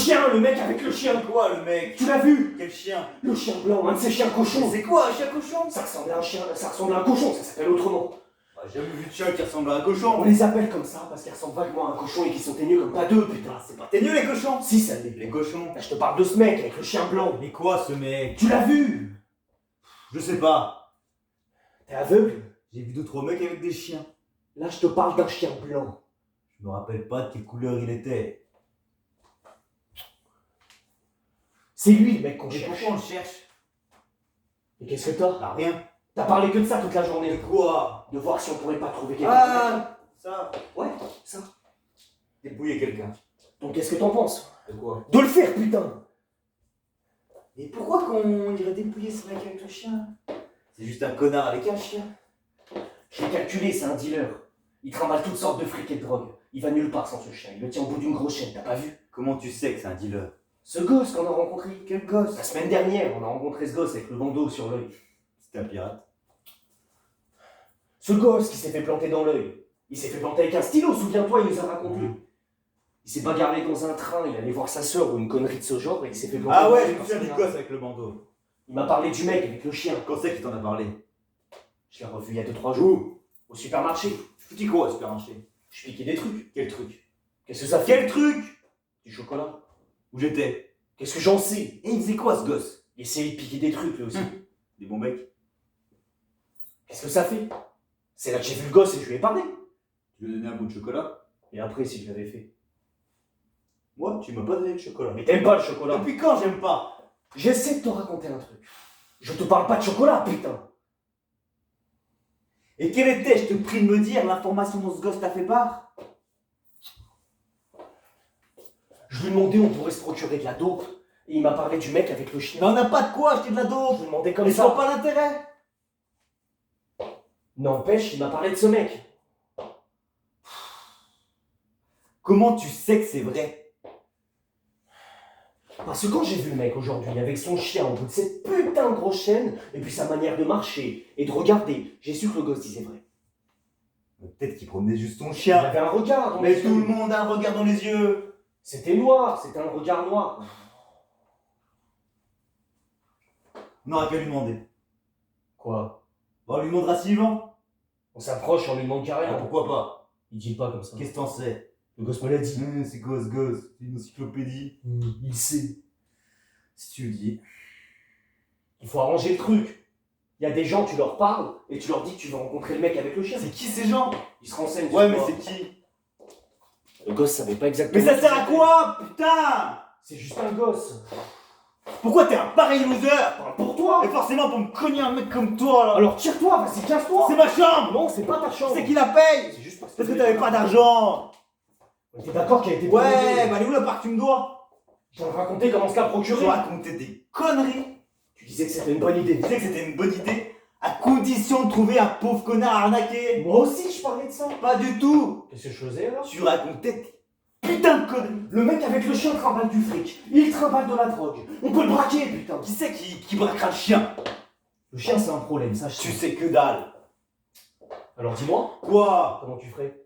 chien, le mec avec le chien. Quoi, le mec? Tu l'as vu? Quel chien? Le chien blanc, un de ces chiens cochons. C'est quoi, un chien cochon? Ça ressemble à un chien, ça ressemble à un cochon, ça s'appelle autrement. J'ai jamais vu de chien qui ressemble à un cochon. On les appelle comme ça parce qu'ils ressemblent vaguement à un cochon et qu'ils sont teigneux comme pas deux, putain. C'est pas teigneux les cochons. Si, ça l'est. Les cochons. Là, je te parle de ce mec avec le chien blanc. Mais quoi ce mec? Tu l'as vu? Je sais pas. T'es aveugle? J'ai vu d'autres mecs avec des chiens. Là, je te parle d'un chien blanc. Je me rappelle pas de quelle couleur il était. C'est lui le mec qu'on Et cherche. pourquoi on le cherche? Et qu'est-ce que t'as? Bah rien. T'as parlé que de ça toute la journée. Mais quoi? De voir si on pourrait pas trouver quelqu'un. Ah, ça. Ouais, ça. Dépouiller quelqu'un. Donc qu'est-ce que t'en penses? De quoi? De le faire, putain! Mais pourquoi qu'on irait dépouiller ce mec avec le chien? C'est juste un connard avec un chien. Je l'ai calculé, c'est un dealer. Il trimballe toutes sortes de fric et de drogue. Il va nulle part sans ce chien. Il le tient au bout d'une grosse chaîne, t'as pas vu? Comment tu sais que c'est un dealer? Ce gosse qu'on a rencontré. Quel gosse? La semaine dernière, on a rencontré ce gosse avec le bandeau sur l'œil. C'était un pirate. Ce gosse qui s'est fait planter dans l'œil. Il s'est fait planter avec un stylo, souviens-toi, il nous a raconté. Il s'est bagarré dans un train, il allait voir sa sœur ou une connerie de ce genre et il s'est fait planter. Ah ouais, dans je l'œil me souviens parce du qu'il a- gosse avec le bandeau. Il m'a parlé du mec avec le chien. Quand c'est qu'il t'en a parlé? Je l'ai revu il y a 2-3 jours. Où? Au supermarché. Tu dis quoi au supermarché? Je piquais des trucs. Quel truc? Qu'est-ce que ça fait? Quel truc? Du chocolat. Où j'étais? Qu'est-ce que j'en sais? Et il faisait quoi ce gosse? Il essayait de piquer des trucs lui aussi. Des bons becs? Qu'est-ce que ça fait? C'est là que j'ai vu le gosse et je lui ai parlé. Tu lui as donné un bout de chocolat? Et après, si je l'avais fait. Moi, tu m'as pas donné de chocolat. Mais t'aimes pas le chocolat? Depuis quand j'aime pas? J'essaie de te raconter un truc. Je te parle pas de chocolat, putain. Et quelle était, je te prie de me dire, l'information dont ce gosse t'a fait part? Je lui ai demandé où on pourrait se procurer de la dope. Et il m'a parlé du mec avec le chien. Mais on n'a pas de quoi acheter de la Je dope. lui ai demandé comme Mais tu vois ça. pas l'intérêt? N'empêche, il m'a parlé de ce mec. Comment tu sais que c'est vrai? Parce que quand j'ai vu le mec aujourd'hui avec son chien au bout de cette putain de grosse chaîne, et puis sa manière de marcher et de regarder, j'ai su que le gosse disait vrai. Peut-être qu'il promenait juste son Il chien. avait un regard dans Mais les tout yeux. le monde a un regard dans les yeux. C'était noir, c'était un regard noir. On n'aura qu'à lui demander. Quoi? Bon, on lui demandera s'il vend. On s'approche, on lui demande carrément. Pourquoi pas? Il dit pas comme ça. Qu'est-ce que t'en sais? Le gosse me l'a dit. C'est gosse, c'est une encyclopédie. Il sait. Si tu le dis. Il faut arranger le truc. Il y a des gens, tu leur parles et tu leur dis que tu veux rencontrer le mec avec le chien. C'est qui ces gens? Ils se renseignent. Ouais, sur mais toi. c'est qui? Le gosse savait pas exactement. Mais ça qui sert à c'était. quoi, putain? C'est juste un gosse. Pourquoi t'es un pareil loser? Parle pour toi. Et forcément pour me cogner un mec comme toi, là. Alors tire-toi, vas-y, casse-toi. C'est ma chambre! Non, c'est pas ta chambre. C'est qui la paye? C'est juste Parce que t'avais pas d'argent! T'es d'accord qu'il a été Ouais, proposé. bah elle est où la part que tu me dois? Je viens de raconter comment se l'a Tu procuré. racontais des conneries! Tu disais que c'était une bonne Tu idée. disais que c'était une bonne idée, à condition de trouver un pauvre connard arnaqué! Moi aussi, je parlais de ça. Pas du tout! Qu'est-ce que je faisais alors? Tu racontais des putains de conneries! Le mec avec le chien trimballe du fric. Il trimballe de la drogue. On peut le braquer, putain. Qui c'est qui braquera le chien? Le chien, c'est un problème, ça je Tu sais. sais que dalle! Alors dis-moi, Quoi? comment tu ferais?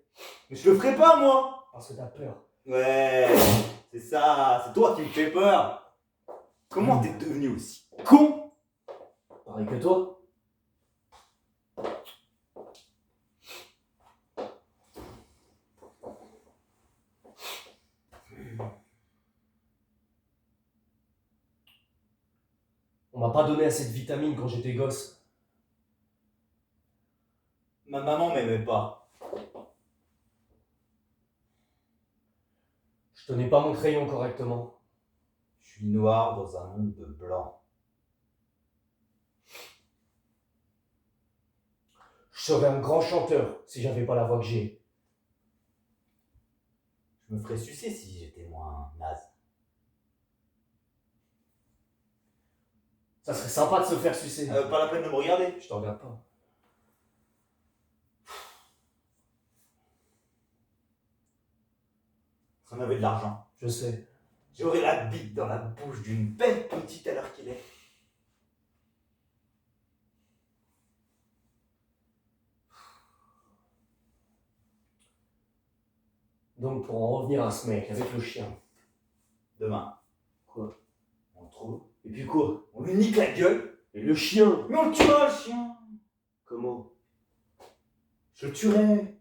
Mais je le ferai pas, moi! Parce que t'as peur. Ouais, c'est ça, c'est toi qui me fais peur! Comment t'es devenu aussi con? Pareil que toi. On m'a pas donné assez de vitamines quand j'étais gosse. Ma maman m'aimait pas. Je tenais pas mon crayon correctement. Je suis noir dans un monde de blanc. Je serais un grand chanteur si j'avais pas la voix que j'ai. Je me ferais sucer si j'étais moins naze. Ça serait sympa de se faire sucer. Pas la peine de me regarder. Je te regarde pas. Si on avait de l'argent, Je sais. j'aurais la bite dans la bouche d'une belle petite à l'heure qu'il est. Donc pour en revenir à ce mec avec le chien, Demain, Quoi? on le trouve, Et puis quoi? on lui nique la gueule, Et le chien? mais on le tuera le chien. Comment? Je le tuerai.